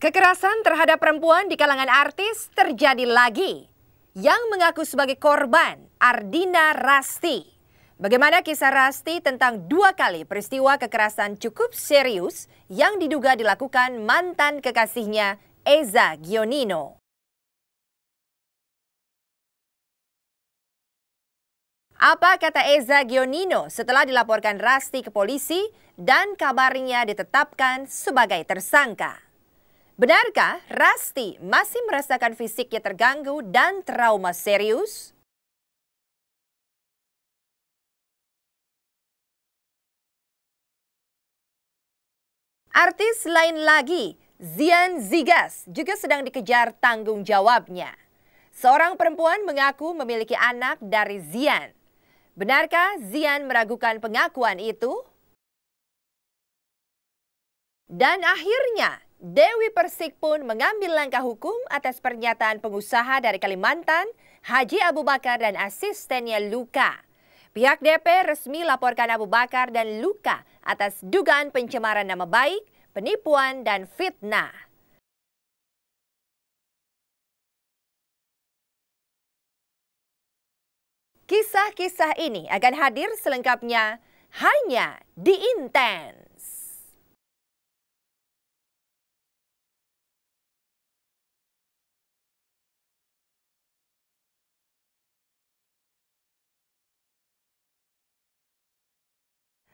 Kekerasan terhadap perempuan di kalangan artis terjadi lagi. Yang mengaku sebagai korban, Ardina Rasti. Bagaimana kisah Rasti tentang 2 kali peristiwa kekerasan cukup serius yang diduga dilakukan mantan kekasihnya Eza Gionino. Apa kata Eza Gionino setelah dilaporkan Rasti ke polisi dan kabarnya ditetapkan sebagai tersangka? Benarkah Rasti masih merasakan fisiknya terganggu dan trauma serius? Artis lain lagi, Zian Zigas, juga sedang dikejar tanggung jawabnya. Seorang perempuan mengaku memiliki anak dari Zian. Benarkah Zian meragukan pengakuan itu? Dan akhirnya, Dewi Persik pun mengambil langkah hukum atas pernyataan pengusaha dari Kalimantan, Haji Abu Bakar dan asistennya Luka. Pihak DP resmi laporkan Abu Bakar dan Luka atas dugaan pencemaran nama baik, penipuan, dan fitnah. Kisah-kisah ini akan hadir selengkapnya hanya di Intens.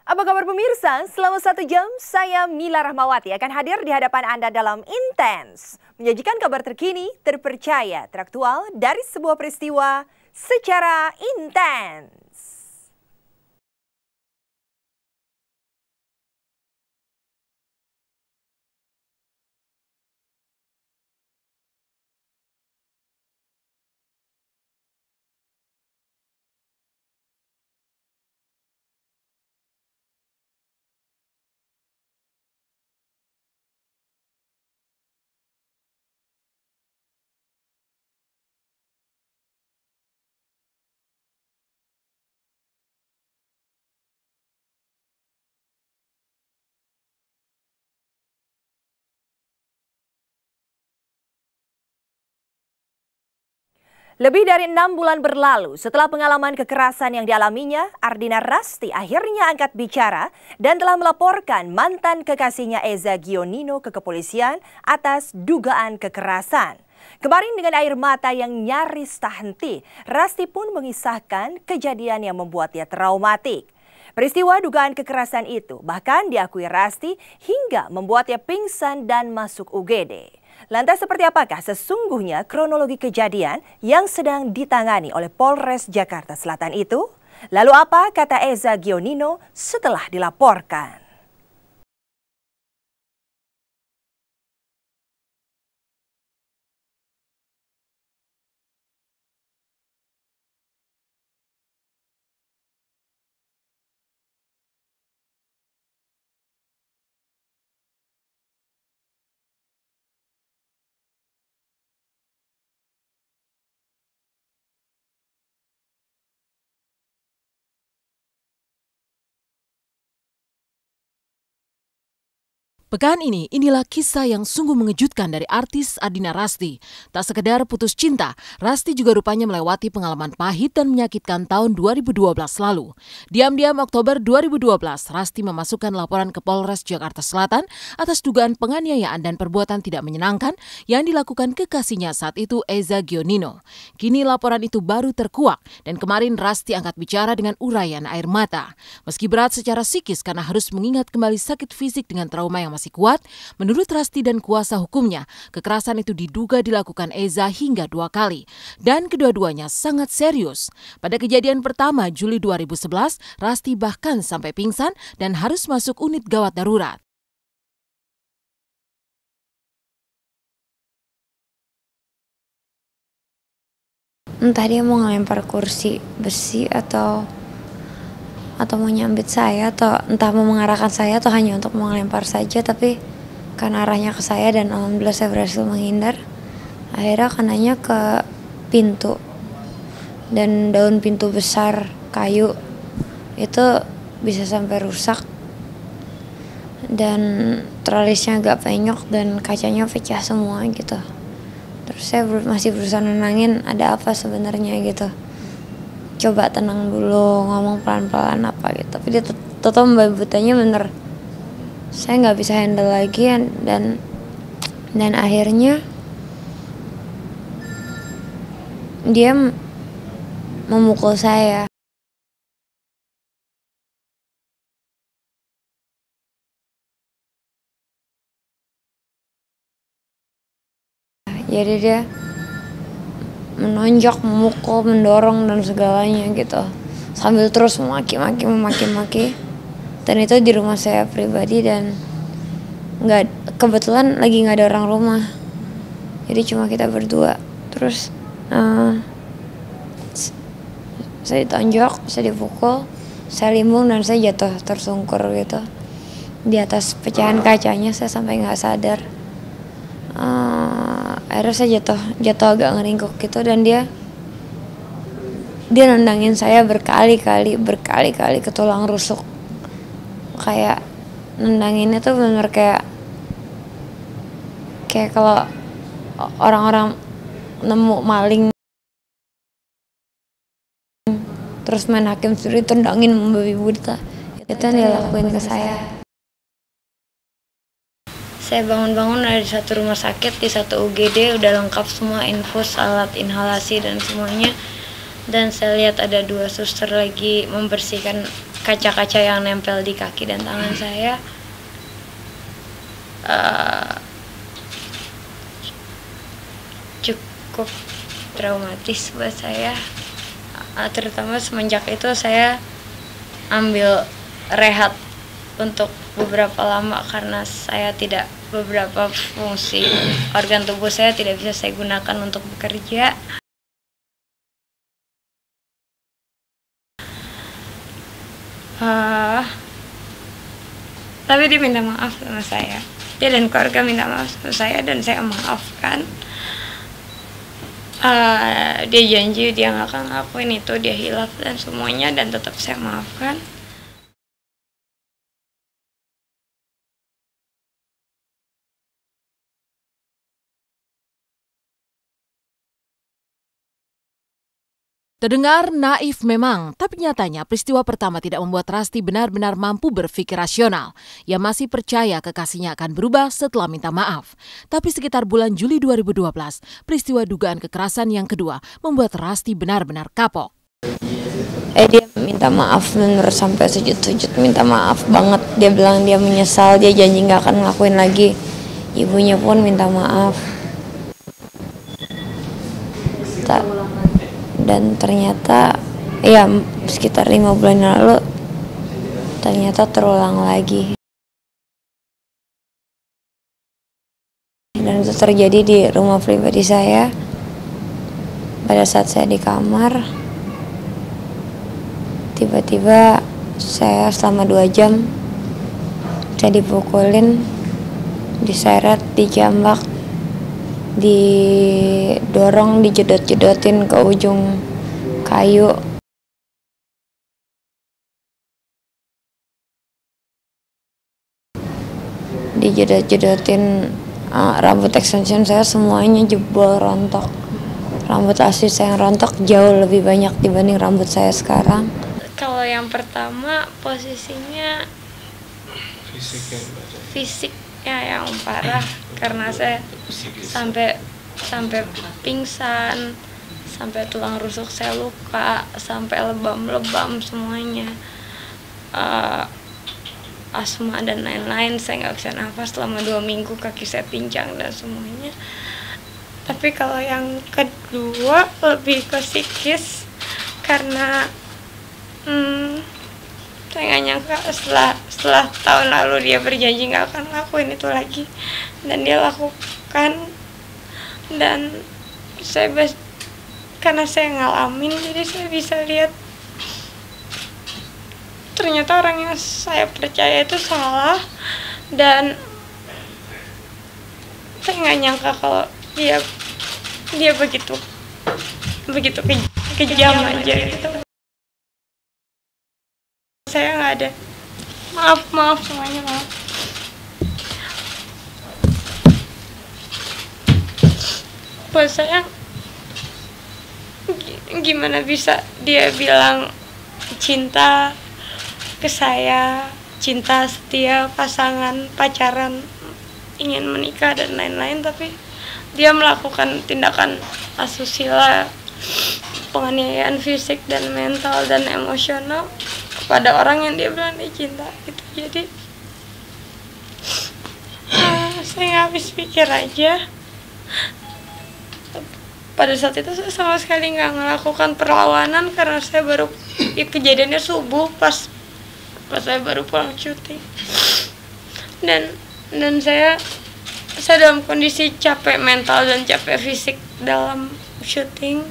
Apa kabar pemirsa? Selama 1 jam, saya Mila Rahmawati akan hadir di hadapan Anda dalam Intens. Menyajikan kabar terkini, terpercaya, teraktual dari sebuah peristiwa secara intens. Lebih dari 6 bulan berlalu setelah pengalaman kekerasan yang dialaminya, Ardina Rasti akhirnya angkat bicara dan telah melaporkan mantan kekasihnya Eza Gionino ke kepolisian atas dugaan kekerasan. Kemarin dengan air mata yang nyaris tak henti, Rasti pun mengisahkan kejadian yang membuatnya traumatik. Peristiwa dugaan kekerasan itu bahkan diakui Rasti hingga membuatnya pingsan dan masuk UGD. Lantas seperti apakah sesungguhnya kronologi kejadian yang sedang ditangani oleh Polres Jakarta Selatan itu? Lalu apa kata Eza Gionino setelah dilaporkan? Pekan ini, inilah kisah yang sungguh mengejutkan dari artis Ardina Rasti. Tak sekedar putus cinta, Rasti juga rupanya melewati pengalaman pahit dan menyakitkan tahun 2012 lalu. Diam-diam Oktober 2012, Rasti memasukkan laporan ke Polres Jakarta Selatan atas dugaan penganiayaan dan perbuatan tidak menyenangkan yang dilakukan kekasihnya saat itu Eza Gionino. Kini laporan itu baru terkuak dan kemarin Rasti angkat bicara dengan uraian air mata. Meski berat secara psikis karena harus mengingat kembali sakit fisik dengan trauma yang masih kuat, menurut Rasti dan kuasa hukumnya, kekerasan itu diduga dilakukan Eza hingga 2 kali. Dan kedua-duanya sangat serius. Pada kejadian pertama, Juli 2011, Rasti bahkan sampai pingsan dan harus masuk unit gawat darurat. Entah dia mau ngelempar kursi besi atau mau nyambit saya atau entah mau mengarahkan saya atau hanya untuk mau ngelempar saja, tapi karena arahnya ke saya dan alhamdulillah saya berhasil menghindar, akhirnya kenanya ke pintu dan daun pintu besar kayu itu bisa sampai rusak. dan tralisnya agak penyok dan kacanya pecah semua gitu. Terus saya masih berusaha nenangin ada apa sebenarnya gitu. Coba tenang dulu, ngomong pelan-pelan apa gitu. Tapi dia tetap membabutanya bener. Saya nggak bisa handle lagi dan akhirnya dia memukul saya. Jadi dia menonjok, memukul, mendorong dan segalanya gitu. Sambil terus memaki-maki. Dan itu di rumah saya pribadi dan kebetulan lagi nggak ada orang rumah. Jadi cuma kita berdua. Terus saya ditonjok, saya dipukul, saya limbung dan saya jatuh tersungkur gitu. Di atas pecahan kacanya saya sampai nggak sadar. Akhirnya saya jatuh agak ngeringkuk gitu dan dia nendangin saya berkali-kali ke tulang rusuk. Kayak nendanginnya tuh benar kayak kalau orang-orang nemu maling terus main hakim sendiri tendangin membabi buta. Itu yang dia lakuin ke saya. Saya bangun-bangun ada di satu rumah sakit, di satu UGD, udah lengkap semua infus, alat inhalasi dan semuanya. Dan saya lihat ada 2 suster lagi membersihkan kaca-kaca yang nempel di kaki dan tangan saya. Cukup traumatis buat saya. Terutama semenjak itu saya ambil rehat untuk beberapa lama karena beberapa fungsi organ tubuh saya tidak bisa saya gunakan untuk bekerja. Tapi dia minta maaf sama saya. Dia dan keluarga minta maaf sama saya dan saya maafkan. Dia janji dia nggak akan ngelakuin itu, dia hilaf dan semuanya, dan tetap saya maafkan. Terdengar naif memang, tapi nyatanya peristiwa pertama tidak membuat Rasti benar-benar mampu berpikir rasional. Ia masih percaya kekasihnya akan berubah setelah minta maaf. Tapi sekitar bulan Juli 2012, peristiwa dugaan kekerasan yang kedua membuat Rasti benar-benar kapok. Dia minta maaf bener sampai sujud-sujud minta maaf banget. Dia bilang dia menyesal, dia janji gak akan ngelakuin lagi. Ibunya pun minta maaf. Dan ternyata ya sekitar 5 bulan lalu ternyata terulang lagi. Dan itu terjadi di rumah pribadi saya. Pada saat saya di kamar, tiba-tiba saya selama 2 jam saya dipukulin, diseret, dijambak, didorong, dijedot-jedotin ke ujung kayu. Dijedot-jedotin, rambut extension saya semuanya jebol, rontok. Rambut asli saya yang rontok jauh lebih banyak dibanding rambut saya sekarang. Kalau yang pertama posisinya fisiknya yang parah karena saya sampai pingsan, sampai tulang rusuk saya luka, sampai lebam-lebam semuanya, asma dan lain-lain. Saya nggak bisa nafas selama 2 minggu, kaki saya pincang dan semuanya. Tapi kalau yang kedua lebih ke psikis karena saya nggak nyangka setelah tahun lalu dia berjanji nggak akan lakuin itu lagi dan dia lakukan. Dan karena saya ngalamin, jadi saya bisa lihat ternyata orang yang saya percaya itu salah. Dan saya nggak nyangka kalau dia begitu kejam aja gitu. Saya nggak ada, maaf semuanya, maaf. Buat saya, gimana bisa dia bilang cinta ke saya, cinta, setia, pasangan, pacaran, ingin menikah dan lain-lain, tapi dia melakukan tindakan asusila, penganiayaan fisik dan mental dan emosional kepada orang yang dia bilang dia cinta gitu. Jadi saya nggak habis pikir aja. Pada saat itu saya sama sekali nggak melakukan perlawanan karena saya baru, kejadiannya subuh pas saya baru pulang syuting, dan saya dalam kondisi capek mental dan capek fisik dalam syuting,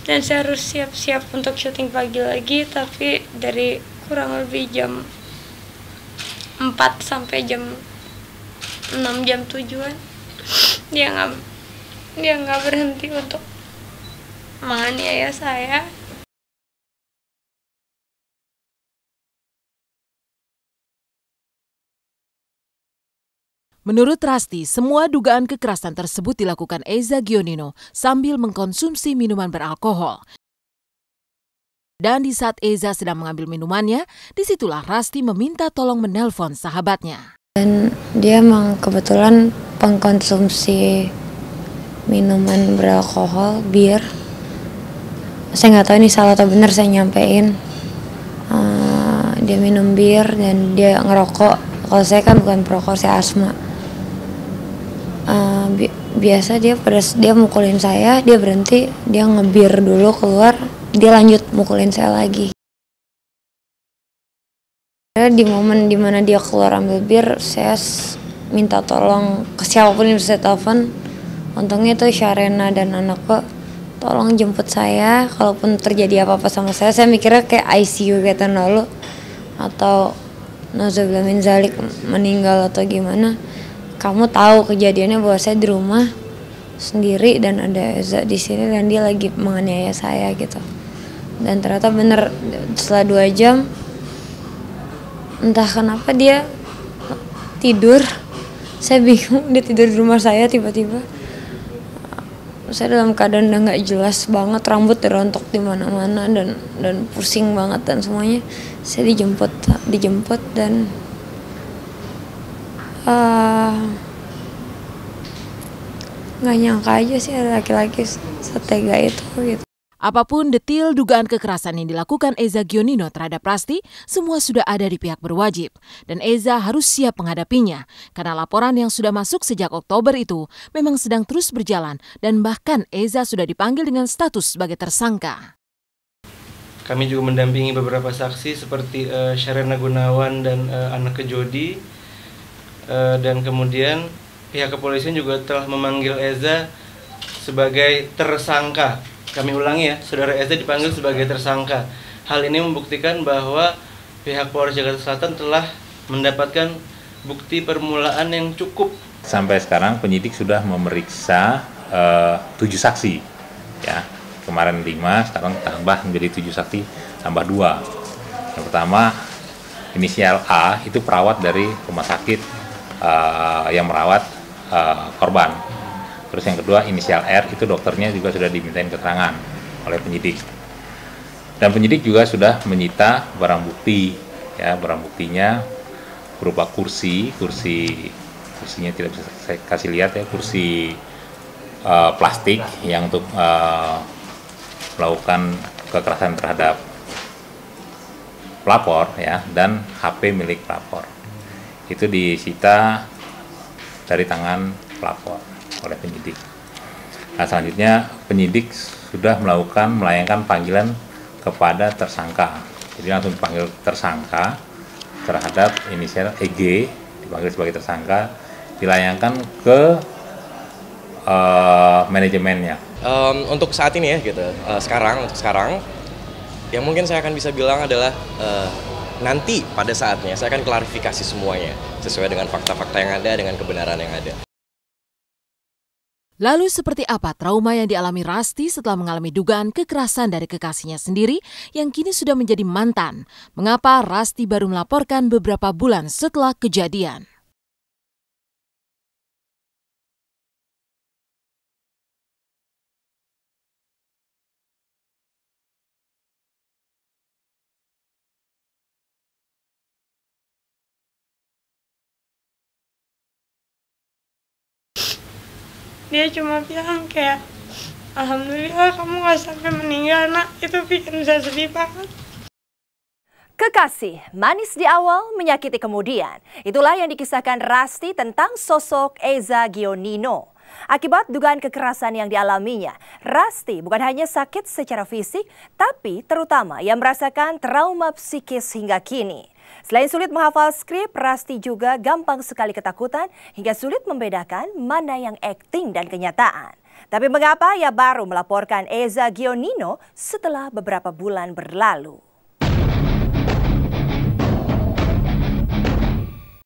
dan saya harus siap-siap untuk syuting pagi lagi, tapi dari kurang lebih jam 4 sampai jam 6, jam 7-an dia nggak berhenti untuk menganiaya saya. Menurut Rasti, semua dugaan kekerasan tersebut dilakukan Eza Gionino sambil mengkonsumsi minuman beralkohol. Dan di saat Eza sedang mengambil minumannya, disitulah Rasti meminta tolong menelpon sahabatnya. Dan dia memang kebetulan pengkonsumsi minuman beralkohol, bir. Saya nggak tahu ini salah atau benar saya nyampein. Dia minum bir dan dia ngerokok. Kalau saya kan bukan perokok, saya asma. Biasa dia mukulin saya, dia berhenti, dia ngebir dulu keluar, dia lanjut mukulin saya lagi. Di momen dimana dia keluar ambil bir, saya minta tolong ke siapapun yang bisa saya telepon. Untungnya itu Syarena dan anakku, tolong jemput saya kalaupun terjadi apa-apa sama saya. Saya mikirnya kayak ICU kayak tahun lalu, atau nauzubillah min zalik, meninggal atau gimana. Kamu tahu kejadiannya bahwa saya di rumah sendiri dan ada Eza di sini dan dia lagi menganiaya saya gitu. Dan ternyata bener, setelah 2 jam entah kenapa dia tidur. Saya bingung, dia tidur di rumah saya tiba-tiba. Saya dalam keadaan udah nggak jelas banget, rambut terontok di mana-mana dan pusing banget dan semuanya. Saya dijemput dan nggak nyangka aja sih ada laki-laki setega itu gitu. Apapun detil dugaan kekerasan yang dilakukan Eza Gionino terhadap Rasti, semua sudah ada di pihak berwajib. Dan Eza harus siap menghadapinya, karena laporan yang sudah masuk sejak Oktober itu memang sedang terus berjalan, dan bahkan Eza sudah dipanggil dengan status sebagai tersangka. Kami juga mendampingi beberapa saksi seperti Syarena Gunawan dan anak Jody, dan kemudian pihak kepolisian juga telah memanggil Eza sebagai tersangka. Kami ulangi ya, saudara Eza dipanggil sebagai tersangka. Hal ini membuktikan bahwa pihak Polres Jakarta Selatan telah mendapatkan bukti permulaan yang cukup. Sampai sekarang penyidik sudah memeriksa 7 saksi. Ya, kemarin 5, sekarang tambah menjadi 7 saksi, tambah 2. Yang pertama, inisial A itu perawat dari rumah sakit yang merawat korban. Terus yang kedua, inisial R itu dokternya juga sudah dimintain keterangan oleh penyidik. Dan penyidik juga sudah menyita barang bukti. Ya, barang buktinya berupa kursinya tidak bisa saya kasih lihat ya, kursi plastik yang untuk melakukan kekerasan terhadap pelapor ya, dan HP milik pelapor. Itu disita dari tangan pelapor oleh penyidik. Nah, selanjutnya penyidik sudah melayangkan panggilan kepada tersangka. Jadi langsung dipanggil tersangka terhadap inisial EG, dipanggil sebagai tersangka, dilayangkan ke manajemennya. Untuk saat ini ya gitu. Untuk sekarang yang mungkin saya akan bisa bilang adalah nanti pada saatnya saya akan klarifikasi semuanya sesuai dengan fakta-fakta yang ada, dengan kebenaran yang ada. Lalu seperti apa trauma yang dialami Rasti setelah mengalami dugaan kekerasan dari kekasihnya sendiri yang kini sudah menjadi mantan? Mengapa Rasti baru melaporkan beberapa bulan setelah kejadian? dia cuma bilang kayak, alhamdulillah kamu gak sampai meninggal nak. Itu bikin saya sedih banget. Kekasih, manis di awal, menyakiti kemudian. Itulah yang dikisahkan Rasti tentang sosok Eza Gionino. Akibat dugaan kekerasan yang dialaminya, Rasti bukan hanya sakit secara fisik, tapi terutama ia merasakan trauma psikis hingga kini. Selain sulit menghafal skrip, Rasti juga gampang sekali ketakutan hingga sulit membedakan mana yang akting dan kenyataan. Tapi mengapa ia baru melaporkan Eza Gionino setelah beberapa bulan berlalu?